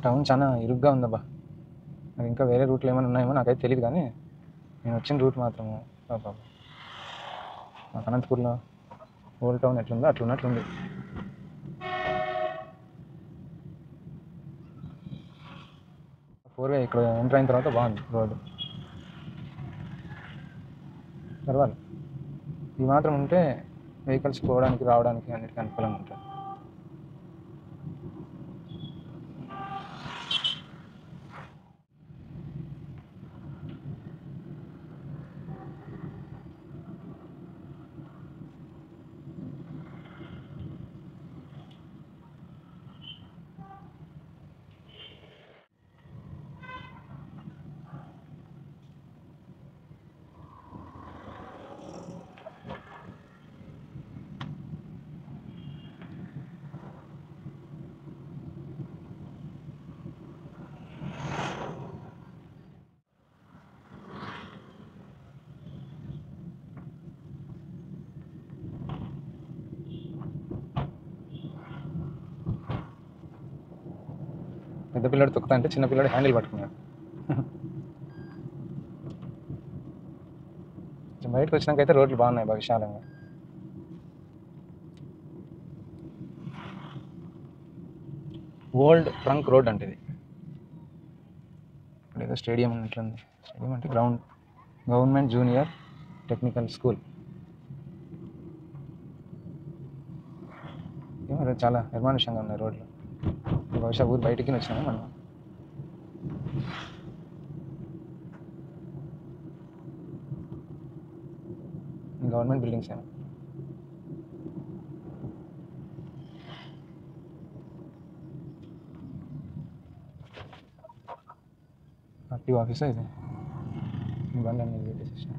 Town చాలా ఇరుగ్గా ఉందబ్బా. మరి ఇంకా వేరే రూట్లు ఏమైనా ఉన్నాయేమో నాకైతే తెలియదు, కానీ నేను వచ్చిన రూట్ మాత్రము బాబా మాకు అనంతపూర్లో ఓల్డ్ టౌన్ ఎట్లుందో అట్లున్నట్లుంది. ఫోర్వే ఇక్కడ ఎంటర్ అయిన తర్వాత బాగుంది రోడ్డు, పర్వాలేదు. ఇది మాత్రం ఉంటే వెహికల్స్ పోవడానికి రావడానికి అన్నిటికీ అనుకూలంగా ఉంటుంది. పెద్ద పిల్లడు తొక్కుతా అంటే చిన్న పిల్లడు హ్యాండిల్ పట్టుకున్నాడు. బయటకు వచ్చినాకైతే రోడ్లు బాగున్నాయి బాగా విశాలంగా. ఓల్డ్ ట్రంక్ రోడ్ అంటే ఇది. ఇప్పుడు ఏదో స్టేడియం ఉన్నట్లుంది. స్టేడియం అంటే ground, government junior technical school. ఏమో చాలా నిర్మానుష్యంగా ఉన్నాయి రోడ్లు. బహుశా ఊరు బయటికి వచ్చినాము మనం. గవర్నమెంట్ బిల్డింగ్స్ ఏమో. ఆర్టీఓ ఆఫీసా ఇది? ఈ బండి అన్ని పెట్టేసేసిన.